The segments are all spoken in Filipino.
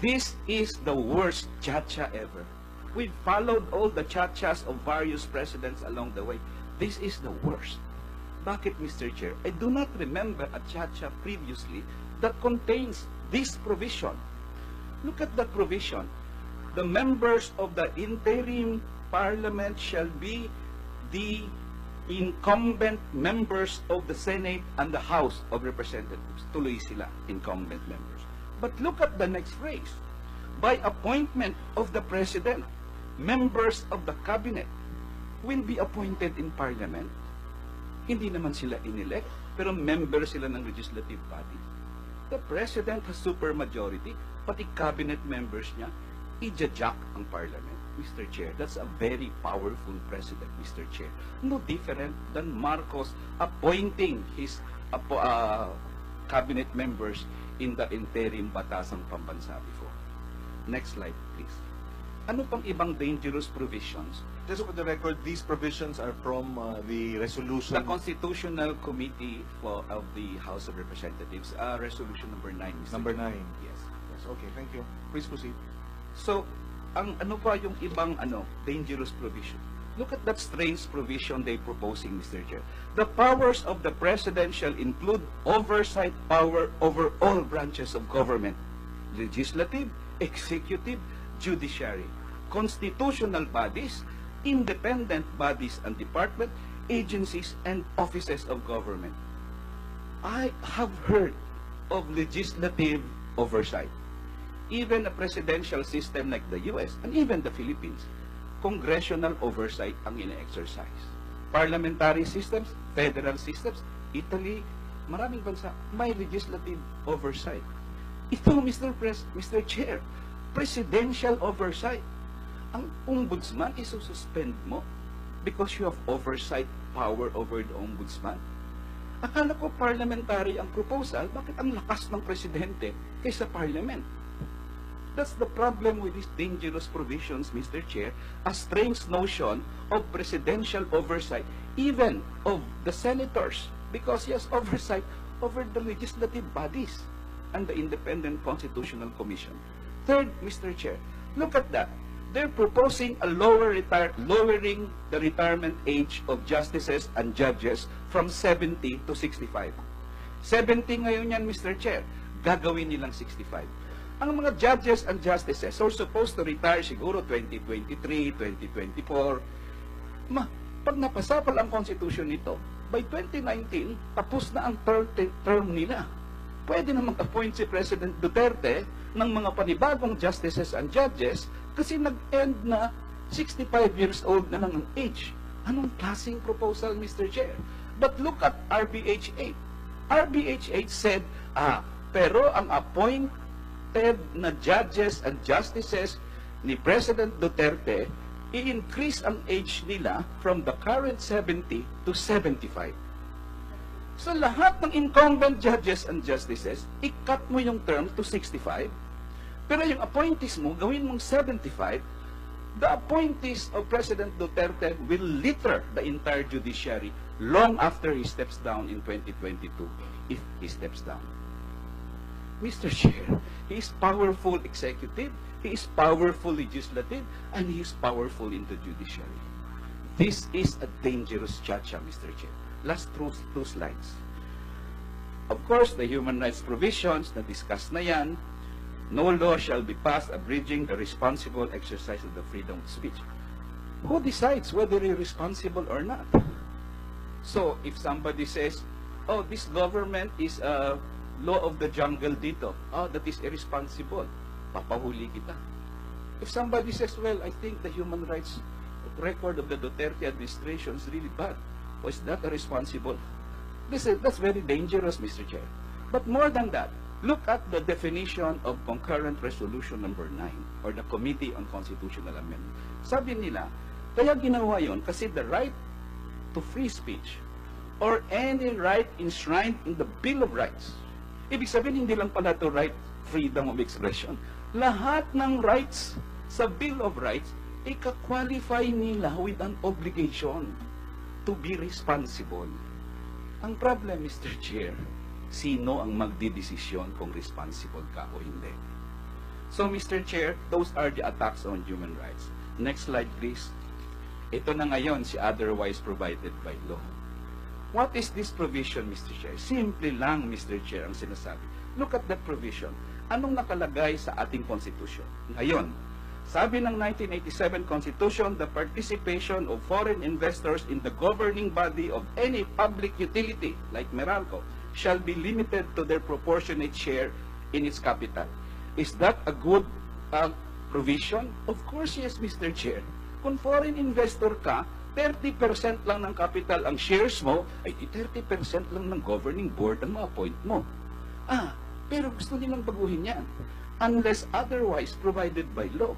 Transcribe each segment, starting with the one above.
This is the worst cha-cha ever. We've followed all the cha-chas of various presidents along the way. This is the worst. Bakit, Mr. Chair? I do not remember a cha-cha previously that contains this provision. Look at that provision. The members of the interim parliament shall be the incumbent members of the Senate and the House of Representatives. Tuloy sila, incumbent members. But look at the next phrase. By appointment of the President, members of the Cabinet will be appointed in Parliament. Hindi naman sila inelect, pero member sila ng legislative body. The President has supermajority, pati Cabinet members niya, i-jack ang Parliament. Mr. Chair, that's a very powerful President, Mr. Chair. No different than Marcos appointing his Cabinet members in the interim batasang pambansa before. Next slide, please. Ano pang ibang dangerous provisions? Just for the record, these provisions are from the resolution. The Constitutional Committee of the House of Representatives, resolution number 9. Mr. Number Chair. 9. Yes. Yes, okay, thank you. Please proceed. So, ang ano pa yung ibang dangerous provision? Look at that strange provision they proposing, Mr. Chair. The powers of the President shall include oversight power over all branches of government, legislative, executive, judiciary, constitutional bodies, independent bodies and department, agencies, and offices of government. I have heard of legislative oversight. Even a presidential system like the US and even the Philippines, congressional oversight ang ina-exercise. Parliamentary systems, federal systems, Italy, maraming bansa, may legislative oversight. Ito, Mr. Chair, presidential oversight. Ang ombudsman isususpend mo because you have oversight power over the ombudsman. Akala ko parliamentary ang proposal, bakit ang lakas ng presidente kaysa parliament? That's the problem with these dangerous provisions, Mr. Chair, a strange notion of presidential oversight, even of the senators, because he has oversight over the legislative bodies and the Independent Constitutional Commission. Third, Mr. Chair, look at that. They're proposing a lowering the retirement age of justices and judges from 70 to 65. 70 ngayon yan, Mr. Chair. Gagawin nilang 65. Ang mga judges and justices are supposed to retire siguro 2023, 2024. Pag napasapal ang constitution nito, by 2019, tapos na ang term nila. Pwede na mag-appoint si President Duterte ng mga panibagong justices and judges kasi nag-end na 65 years old na lang ang age. Anong klaseng proposal, Mr. Chair? But look at RBH 8. RBH 8 said, pero ang appointed na judges and justices ni President Duterte, i-increase ang age nila from the current 70 to 75. So lahat ng incumbent judges and justices, i-cut mo yung term to 65. Pero yung appointees mo, gawin mong 75. The appointees of President Duterte will litter the entire judiciary long after he steps down in 2022, if he steps down. Mr. Chair, he is powerful executive, he is powerful legislative, and he is powerful in the judiciary. This is a dangerous cha-cha, Mr. Chair. Last two slides. Of course, the human rights provisions na discuss na yan, no law shall be passed abridging the responsible exercise of the freedom of speech. Who decides whether you're responsible or not? So, if somebody says, oh, this government is a law of the jungle dito, that is irresponsible, papahuli kita. If somebody says, well, I think the human rights record of the Duterte administration is really bad, was that irresponsible? That's very dangerous, Mr. Chair. But more than that, look at the definition of concurrent resolution number 9 or the Committee on Constitutional Amendment. Sabi nila, kaya ginawa yon kasi the right to free speech or any right enshrined in the Bill of Rights. Ibig sabihin, hindi lang pala to right freedom of expression. Lahat ng rights sa Bill of Rights, ika-qualify nila with an obligation to be responsible. Ang problem, Mr. Chair, sino ang magdidesisyon kung responsible ka o hindi? So, Mr. Chair, those are the attacks on human rights. Next slide, please. Ito na ngayon si otherwise provided by law. What is this provision, Mr. Chair? Simple lang, Mr. Chair, ang sinasabi. Look at that provision. Anong nakalagay sa ating Constitution? Ngayon, sabi ng 1987 Constitution, the participation of foreign investors in the governing body of any public utility, like Meralco, shall be limited to their proportionate share in its capital. Is that a good provision? Of course, yes, Mr. Chair. Kung foreign investor ka, 30% lang ng capital ang shares mo, ay 30% lang ng governing board ang ma-appoint mo. Pero gusto nilang baguhin yan. Unless otherwise provided by law.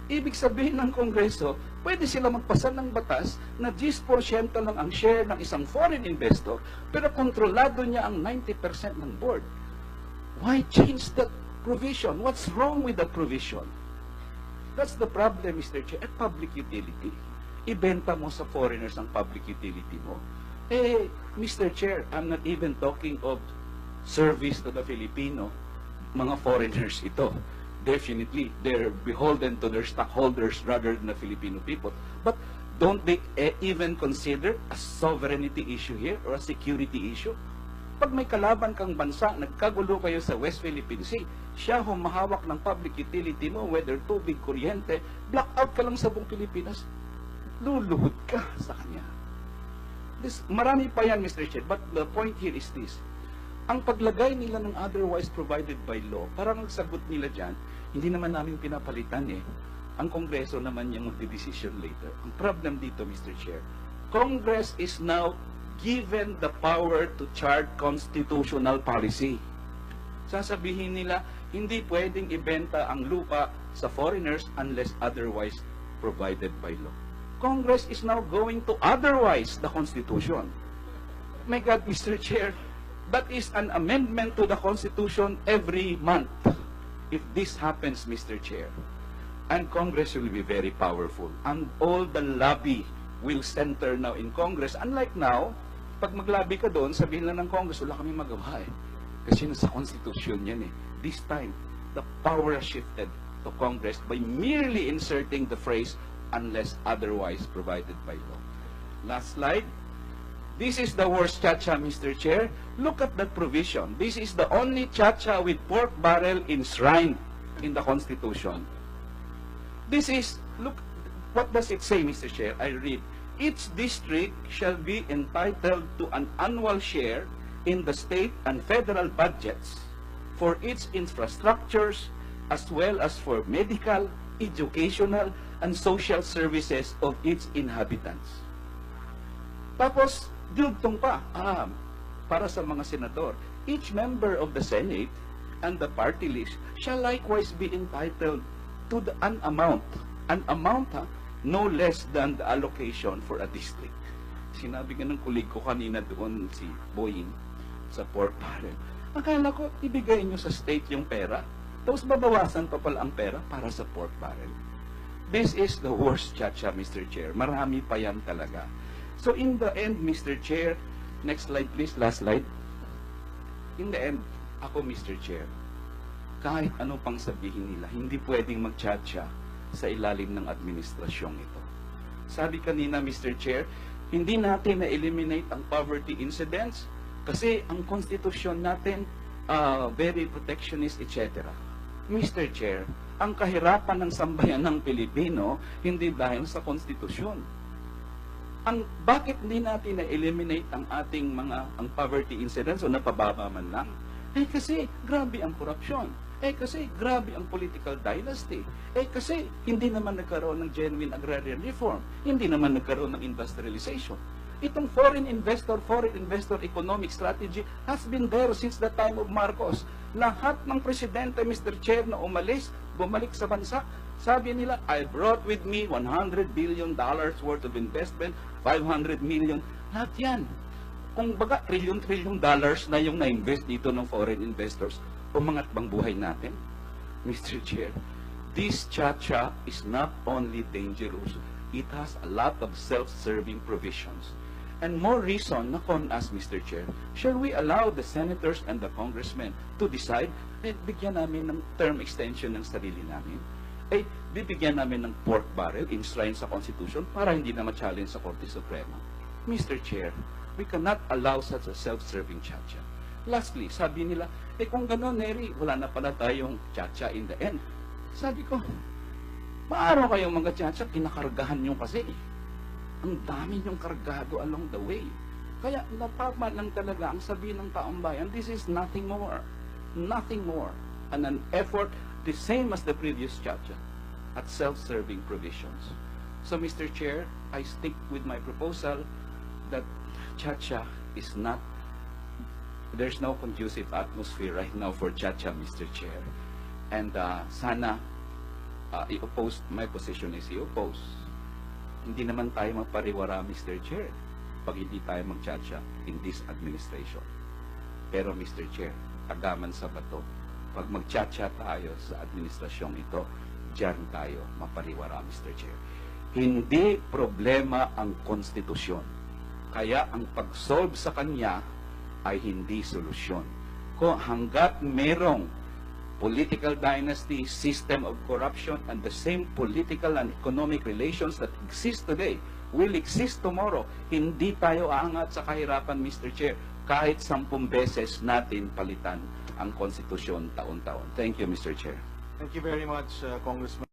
Ibig sabihin ng Kongreso, pwede sila magpasa ng batas na 10% lang ang share ng isang foreign investor, pero kontrolado niya ang 90% ng board. Why change that provision? What's wrong with that provision? That's the problem, Mr. Chair. At public utility, ibenta mo sa foreigners ang public utility mo. Mr. Chair, I'm not even talking of service to the Filipino. Mga foreigners ito. Definitely, they're beholden to their stockholders rather than the Filipino people. But don't they even consider a sovereignty issue here or a security issue? Pag may kalaban kang bansa, nagkagulo kayo sa West Philippine Sea, siya humahawak ng public utility mo, whether tubig, kuryente, blackout ka lang sa buong Pilipinas, luluhod ka sa kanya. Marami pa yan, Mr. Chair, but the point here is this. Ang paglagay nila ng otherwise provided by law, parang ang sagot nila dyan, hindi naman namin pinapalitan Ang Kongreso naman yung magdidesisyon later. Ang problem dito, Mr. Chair, Congress is now given the power to chart constitutional policy. Sasabihin nila, hindi pwedeng ibenta ang lupa sa foreigners unless otherwise provided by law. Congress is now going to otherwise the Constitution. My God, Mr. Chair, that is an amendment to the Constitution every month. If this happens, Mr. Chair, and Congress will be very powerful, and all the lobby will center now in Congress. Unlike now, pag maglabi ka doon, sabihin lang ng Congress, wala kami magawa Kasi nasa Constitution yan This time, the power shifted to Congress by merely inserting the phrase, unless otherwise provided by law. Last slide. This is the worst chacha, Mr. Chair. Look at that provision. This is the only chacha with pork barrel enshrined in the Constitution. This is, look, what does it say, Mr. Chair? I read, each district shall be entitled to an annual share in the state and federal budgets for its infrastructures as well as for medical, educational, and social services of its inhabitants. Tapos, dugtong pa, para sa mga senador, each member of the Senate and the party list shall likewise be entitled to an amount no less than the allocation for a district. Sinabi nga ng kulig ko kanina doon si Boying sa pork barrel. Akala ko, ibigay nyo sa state yung pera, tapos babawasan pa pala ang pera para sa pork barrel. This is the worst chacha, Mr. Chair. Marami pa yan talaga. So in the end, Mr. Chair, next slide please, last slide. In the end, ako, Mr. Chair, kahit ano pang sabihin nila, hindi pwedeng mag-chacha sa ilalim ng administrasyong ito. Sabi kanina, Mr. Chair, hindi natin na-eliminate ang poverty incidents kasi ang konstitusyon natin very protectionist, etc. Mr. Chair, ang kahirapan ng sambayan ng Pilipino hindi dahil sa konstitusyon. Bakit hindi natin na-eliminate ang ating ang poverty incidents o napababa man lang? Kasi grabe ang korupsyon. Kasi grabe ang political dynasty. Kasi hindi naman nagkaroon ng genuine agrarian reform. Hindi naman nagkaroon ng industrialization. Itong foreign investor economic strategy has been there since the time of Marcos. Lahat ng presidente, Mr. Chair, na bumalik sa bansa, sabi nila, I brought with me $100 billion worth of investment, 500 million. Lahat yan. Kung baga, trillion dollars na yung na-invest dito ng foreign investors, umangat bang buhay natin? Mr. Chair, this chacha is not only dangerous, it has a lot of self-serving provisions. And more reason na kon us, Mr. Chair, shall we allow the senators and the congressmen to decide, bigyan namin ng term extension ng sarili namin, bibigyan namin ng pork barrel enshrined sa Constitution para hindi na ma-challenge sa Korte Suprema. Mr. Chair, we cannot allow such a self-serving chacha. Lastly, sabi nila, kung gano'n, Neri, wala na pala tayong chacha in the end. Sabi ko, paano kayong mga chacha, kinakargahan nyo kasi. Ang dami niyong kargado along the way. Kaya napapa lang talaga ang sabihin ng taong bayan, this is nothing more. Nothing more. And an effort the same as the previous chacha at self-serving provisions. So, Mr. Chair, I stick with my proposal that chacha is not, there's no conducive atmosphere right now for chacha, Mr. Chair. And sana i-oppose, my position is i-oppose. Hindi naman tayo magpariwara, Mr. Chair, pag hindi tayo mag-chacha in this administration. Pero, Mr. Chair, agaman sa bato, pag mag-chacha tayo sa administrasyong ito, diyan tayo mapariwara, Mr. Chair. Hindi problema ang konstitusyon. Kaya ang pag-solve sa kanya ay hindi solusyon. Kung hanggat merong political dynasty, system of corruption, and the same political and economic relations that exist today will exist tomorrow. Hindi tayo aangat sa kahirapan, Mr. Chair, kahit 10 beses natin palitan ang konstitusyon taon-taon. Thank you, Mr. Chair. Thank you very much, Congressman.